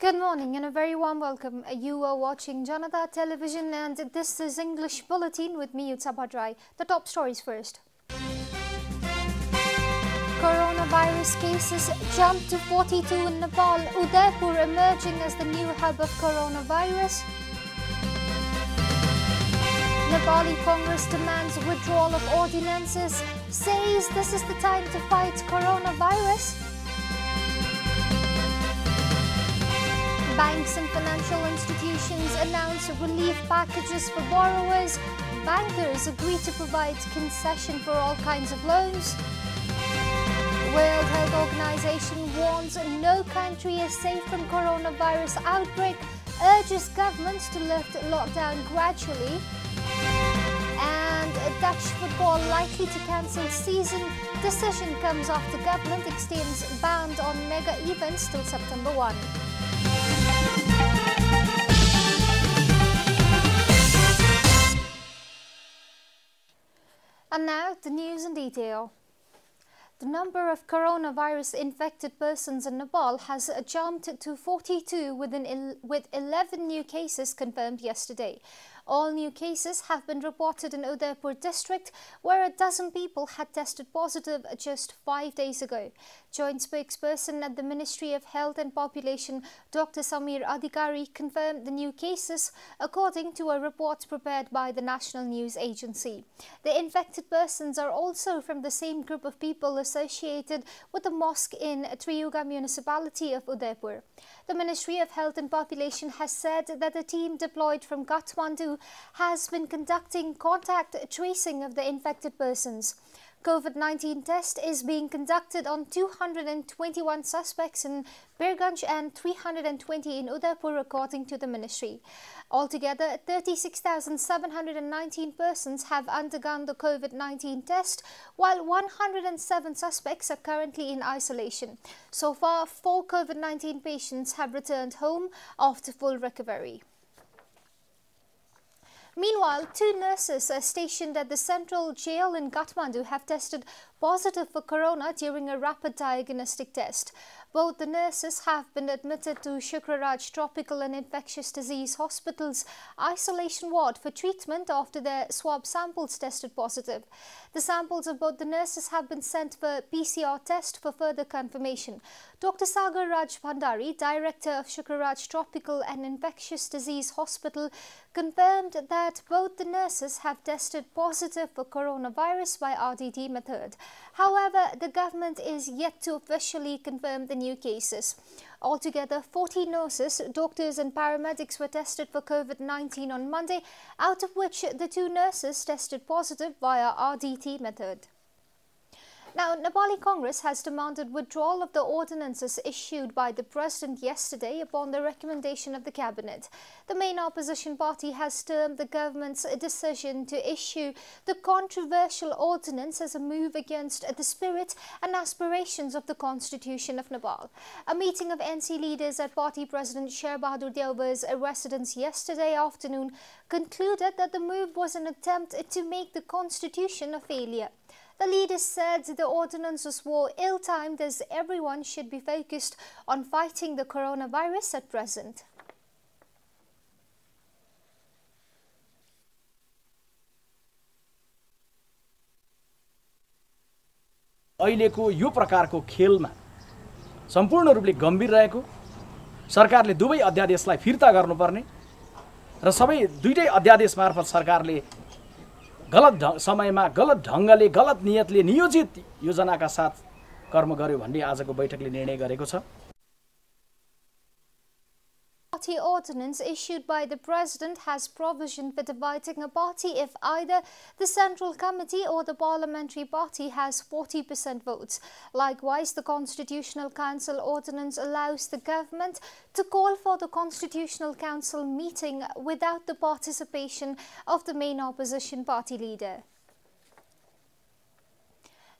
Good morning and a very warm welcome. You are watching Janata Television and this is English Bulletin with me, Utsabhadrai. The top stories first. Coronavirus cases jumped to 42 in Nepal. Udaipur emerging as the new hub of coronavirus. Nepali Congress demands withdrawal of ordinances, says this is the time to fight coronavirus. Banks and financial institutions announce relief packages for borrowers. Bankers agree to provide concession for all kinds of loans. World Health Organization warns no country is safe from coronavirus outbreak, urges governments to lift lockdown gradually. And Dutch football likely to cancel season. Decision comes after government extends ban on mega events till September 1. And now the news in detail. The number of coronavirus infected persons in Nepal has jumped to 42 with 11 new cases confirmed yesterday. All new cases have been reported in Udaipur district, where a dozen people had tested positive just 5 days ago. Joint spokesperson at the Ministry of Health and Population, Dr. Samir Adhikari, confirmed the new cases according to a report prepared by the National News Agency. The infected persons are also from the same group of people associated with the mosque in Triyuga municipality of Udaipur. The Ministry of Health and Population has said that a team deployed from Kathmandu has been conducting contact tracing of the infected persons. COVID-19 test is being conducted on 221 suspects in Birganj and 320 in Udaipur, according to the ministry. Altogether, 36,719 persons have undergone the COVID-19 test, while 107 suspects are currently in isolation. So far, 4 COVID-19 patients have returned home after full recovery. Meanwhile, 2 nurses stationed at the central jail in Kathmandu have tested positive for corona during a rapid diagnostic test. Both the nurses have been admitted to Shukraraj Tropical and Infectious Disease Hospital's isolation ward for treatment after their swab samples tested positive. The samples of both the nurses have been sent for PCR test for further confirmation. Dr. Sagar Raj Bhandari, Director of Shukraraj Tropical and Infectious Disease Hospital, confirmed that both the nurses have tested positive for coronavirus by RDT method. However, the government is yet to officially confirm the new cases. Altogether, 40 nurses, doctors and paramedics were tested for COVID-19 on Monday, out of which the 2 nurses tested positive via RDT method. Now, Nepali Congress has demanded withdrawal of the ordinances issued by the President yesterday upon the recommendation of the Cabinet. The main opposition party has termed the government's decision to issue the controversial ordinance as a move against the spirit and aspirations of the Constitution of Nepal. A meeting of NC leaders at Party President Sher Bahadur Deuba's residence yesterday afternoon concluded that the move was an attempt to make the Constitution a failure. The leaders said the ordinances were ill-timed as everyone should be focused on fighting the coronavirus at present. अहिलेको यो प्रकारको खेलमा सम्पूर्ण रूपले गम्भीर रहेको सरकारले दुवै अध्यादेशलाई फिर्ता गर्नुपर्ने र सबै दुईटै अध्यादेश मार्फत सरकारले गलत समयमा गलत ढंगले गलत नियतले नियोजित योजनाका साथ कर्म गर्यो भन्ने आजको बैठकले निर्णय गरेको छ। Party ordinance issued by the President has provision for dividing a party if either the Central Committee or the Parliamentary Party has 40% votes. Likewise, the Constitutional Council ordinance allows the government to call for the Constitutional Council meeting without the participation of the main opposition party leader.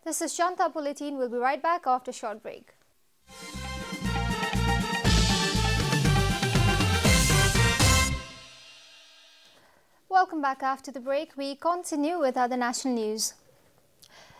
This is Janata Bulletin. We'll be right back after a short break. Welcome back after the break. We continue with other national news.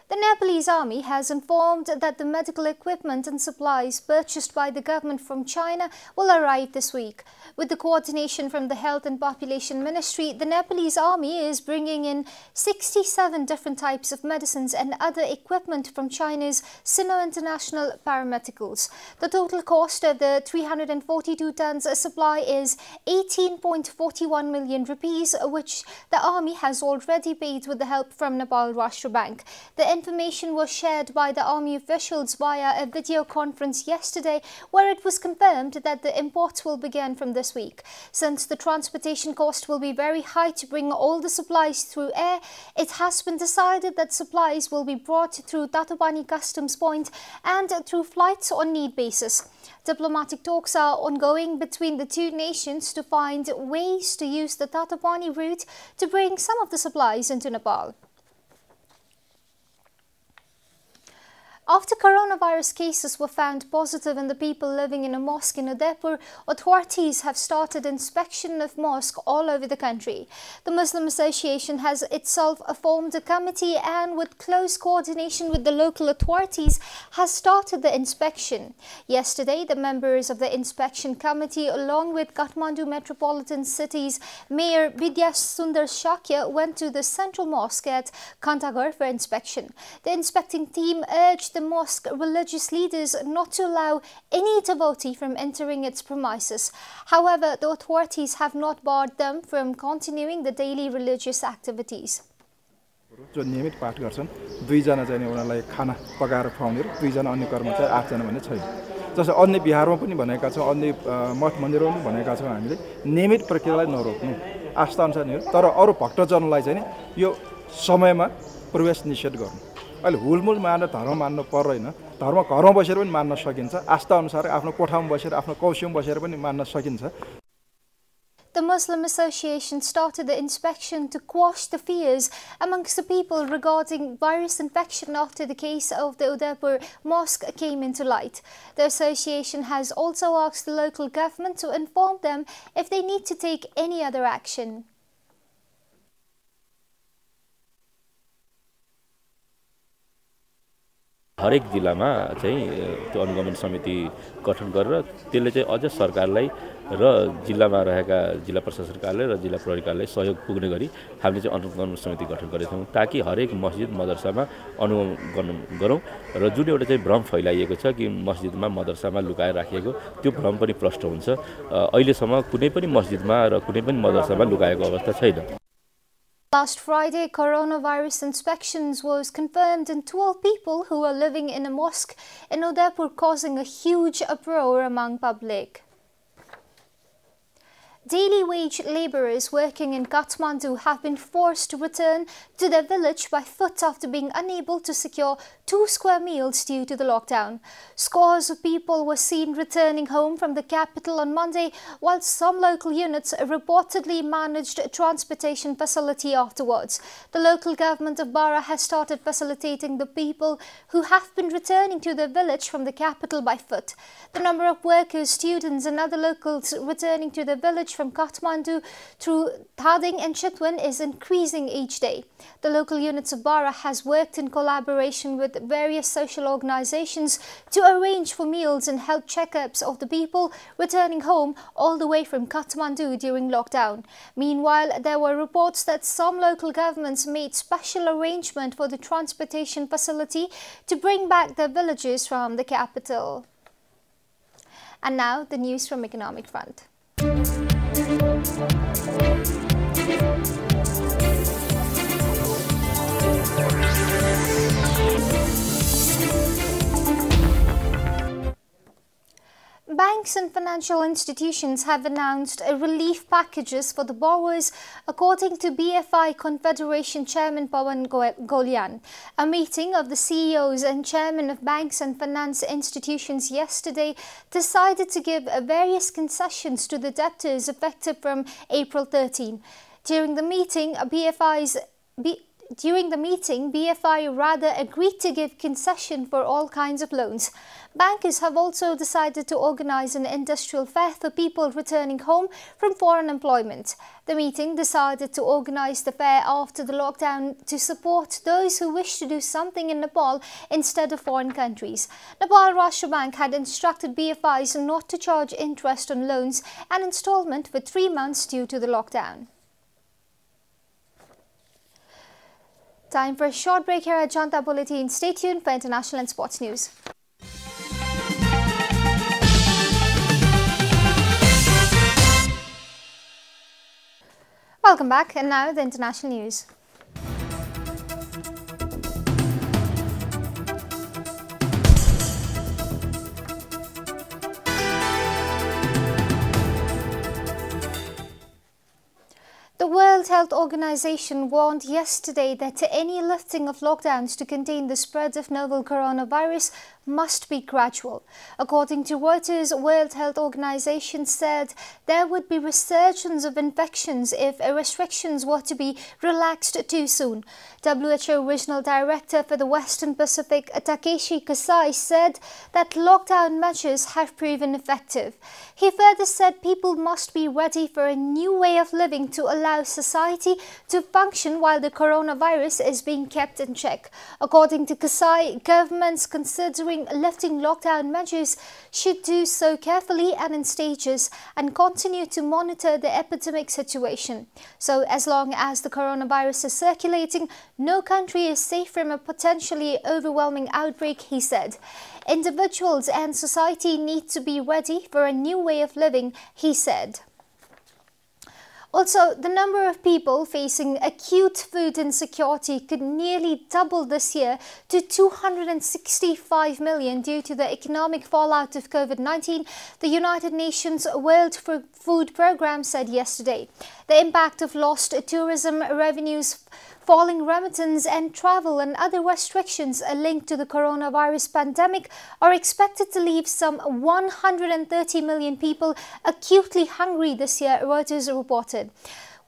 The Nepalese army has informed that the medical equipment and supplies purchased by the government from China will arrive this week. With the coordination from the Health and Population Ministry, the Nepalese army is bringing in 67 different types of medicines and other equipment from China's Sino International Paramedicals. The total cost of the 342 tons supply is 18.41 million rupees, which the army has already paid with the help from Nepal Rashtra Bank. The information was shared by the army officials via a video conference yesterday, where it was confirmed that the imports will begin from this week. Since the transportation cost will be very high to bring all the supplies through air, it has been decided that supplies will be brought through Tatopani Customs Point and through flights on need basis. Diplomatic talks are ongoing between the two nations to find ways to use the Tatopani route to bring some of the supplies into Nepal. After coronavirus cases were found positive in the people living in a mosque in Udaipur, authorities have started inspection of mosques all over the country. The Muslim Association has itself formed a committee and, with close coordination with the local authorities, has started the inspection. Yesterday, the members of the inspection committee, along with Kathmandu Metropolitan City's Mayor Vidya Sundar Shakya, went to the central mosque at Kantagar for inspection. The inspecting team urged the mosque religious leaders not to allow any devotee from entering its premises. However, the authorities have not barred them from continuing the daily religious activities. जो नियमित पाठ गर्छन् दुईजना चाहिँ उनीहरुलाई खाना पकाएर खुवाउने र दुईजना अन्य कर्मचारी 8 जना भने छैन जस्तो अन्य बिहारमा पनि भनेका छौं अन्य मठ मन्दिरमा पनि भनेका छौं हामीले नियमित प्रक्रियालाई नरोक्नु आस्था अनुसार नि तर अरु भक्तजनलाई चाहिँ यो समयमा प्रवेश निषेध गर्नु अहिले हुलमुल मानेर धर्म मान्न पर्दैन धर्म घरमा बसेर पनि मान्न सकिन्छ आस्था अनुसार आफ्नो कोठामा बसेर आफ्नो कौशलमा बसेर पनि मान्न सकिन्छ. The Muslim Association started the inspection to quash the fears amongst the people regarding virus infection after the case of the Udaipur mosque came into light. The association has also asked the local government to inform them if they need to take any other action. हरेक जिल्लामा चाहिँ त्यो अनुगमन समिति गठन गरेर त्यसले चाहिँ अझ सरकारलाई र जिल्लामा रहेका जिल्ला प्रशासन कार्यालय र जिल्ला प्रहरी कार्यालय सहयोग पुग्ने गरी हामीले चाहिँ अनुगमन समिति गठन गरेका छौं ताकि हरेक मस्जिद मदरसामा अनुगमन गरौं र जुन एउटा चाहिँ भ्रम फैलाइएको छ कि मस्जिदमा मदरसामा लुकाएर राखिएको त्यो भ्रम पनि प्रष्ट हुन्छ. अहिलेसम्म कुनै पनि मस्जिदमा र कुनै पनि मदरसामा लुकाएको अवस्था छैन. Last Friday, coronavirus inspections was confirmed in 12 people who were living in a mosque in Udaipur, causing a huge uproar among public. Daily wage labourers working in Kathmandu have been forced to return to their village by foot after being unable to secure 2 square meals due to the lockdown. Scores of people were seen returning home from the capital on Monday, while some local units reportedly managed a transportation facility afterwards. The local government of Bara has started facilitating the people who have been returning to their village from the capital by foot. The number of workers, students and other locals returning to their village from Kathmandu through Thading and Chitwan is increasing each day. The local units of Bara has worked in collaboration with various social organizations to arrange for meals and health checkups of the people returning home all the way from Kathmandu during lockdown. Meanwhile, there were reports that some local governments made special arrangement for the transportation facility to bring back their villagers from the capital. And now the news from Economic Front. Banks and financial institutions have announced relief packages for the borrowers, according to BFI Confederation Chairman Pawan Golian. A meeting of the CEOs and Chairman of banks and finance institutions yesterday decided to give various concessions to the debtors effective from April 13. During the meeting, During the meeting, BFI rather agreed to give concession for all kinds of loans. Bankers have also decided to organize an industrial fair for people returning home from foreign employment. The meeting decided to organize the fair after the lockdown to support those who wish to do something in Nepal instead of foreign countries. Nepal Rashtra Bank had instructed BFIs not to charge interest on loans and installment for 3 months due to the lockdown. Time for a short break here at Janata Bulletin. Stay tuned for international and sports news. Welcome back, and now the international news. The World Health Organization warned yesterday that any lifting of lockdowns to contain the spread of novel coronavirus must be gradual. According to Reuters, World Health Organization said there would be resurgence of infections if restrictions were to be relaxed too soon. WHO Regional Director for the Western Pacific, Takeshi Kasai, said that lockdown measures have proven effective. He further said people must be ready for a new way of living to allow society to function while the coronavirus is being kept in check. According to Kasai, governments considering lifting lockdown measures should do so carefully and in stages and continue to monitor the epidemic situation. So as long as the coronavirus is circulating, no country is safe from a potentially overwhelming outbreak, he said. Individuals and society need to be ready for a new way of living, he said. Also, the number of people facing acute food insecurity could nearly double this year to 265 million due to the economic fallout of COVID-19, the United Nations World Food Programme said yesterday. The impact of lost tourism revenues, falling remittance and travel and other restrictions linked to the coronavirus pandemic are expected to leave some 130 million people acutely hungry this year, Reuters reported.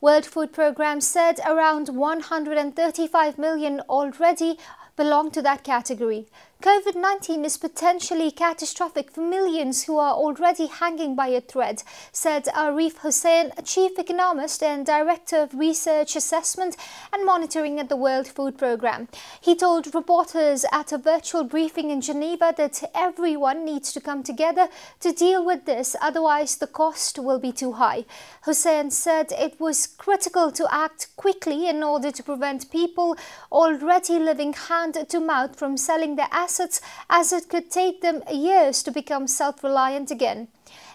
World Food Programme said around 135 million already belong to that category. COVID-19 is potentially catastrophic for millions who are already hanging by a thread, said Arif Hussain, Chief Economist and Director of Research Assessment and Monitoring at the World Food Programme. He told reporters at a virtual briefing in Geneva that everyone needs to come together to deal with this, otherwise the cost will be too high. Hussain said it was critical to act quickly in order to prevent people already living hand to mouth from selling their assets, as it could take them years to become self-reliant again.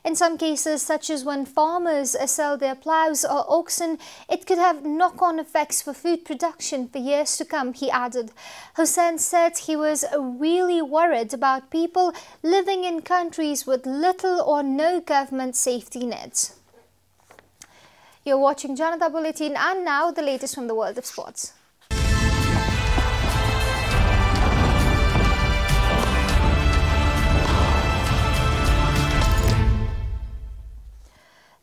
In some cases, such as when farmers sell their plows or oxen, it could have knock-on effects for food production for years to come, he added. Hussain said he was really worried about people living in countries with little or no government safety nets. You're watching Janata Bulletin, and now the latest from the world of sports.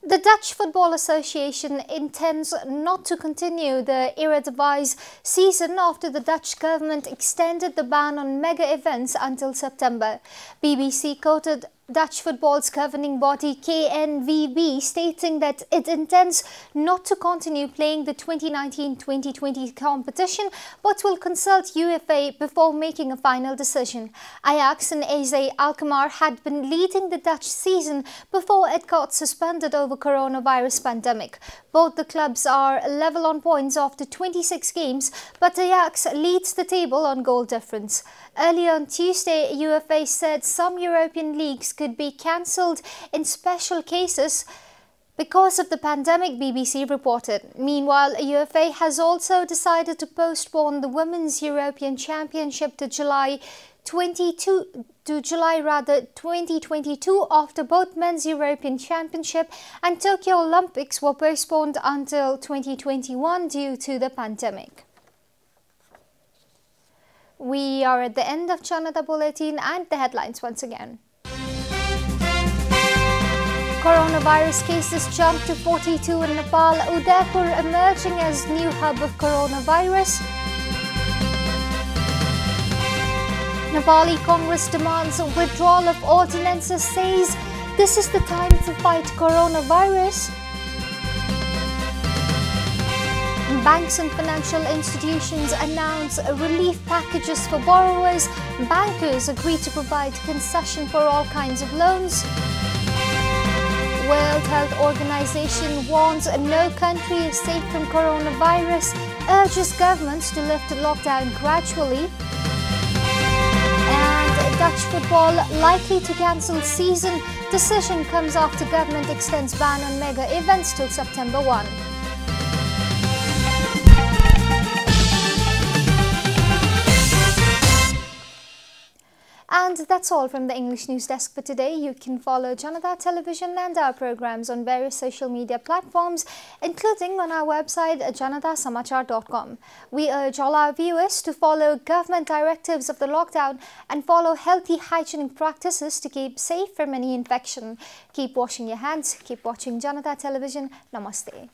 The Dutch Football Association intends not to continue the Eredivisie season after the Dutch government extended the ban on mega events until September. BBC quoted Dutch football's governing body KNVB stating that it intends not to continue playing the 2019-2020 competition but will consult UEFA before making a final decision. Ajax and AZ Alkmaar had been leading the Dutch season before it got suspended over coronavirus pandemic. Both the clubs are level on points after 26 games, but Ajax leads the table on goal difference. Earlier on Tuesday, UEFA said some European leagues could be cancelled in special cases because of the pandemic, BBC reported. Meanwhile, UEFA has also decided to postpone the Women's European Championship to July 2022 after both Men's European Championship and Tokyo Olympics were postponed until 2021 due to the pandemic. We are at the end of Janata Bulletin, and the headlines once again. Coronavirus cases jumped to 42 in Nepal, Udaipur emerging as new hub of coronavirus. Nepali Congress demands withdrawal of ordinances, says this is the time to fight coronavirus. Banks and financial institutions announce relief packages for borrowers. Bankers agree to provide concession for all kinds of loans. World Health Organization warns no country is safe from coronavirus, urges governments to lift lockdown gradually. And Dutch football likely to cancel season. Decision comes after government extends ban on mega events till September 1. And that's all from the English News Desk for today. You can follow Janata Television and our programs on various social media platforms, including on our website JanataSamachar.com. We urge all our viewers to follow government directives of the lockdown and follow healthy hygienic practices to keep safe from any infection. Keep washing your hands, keep watching Janata Television. Namaste.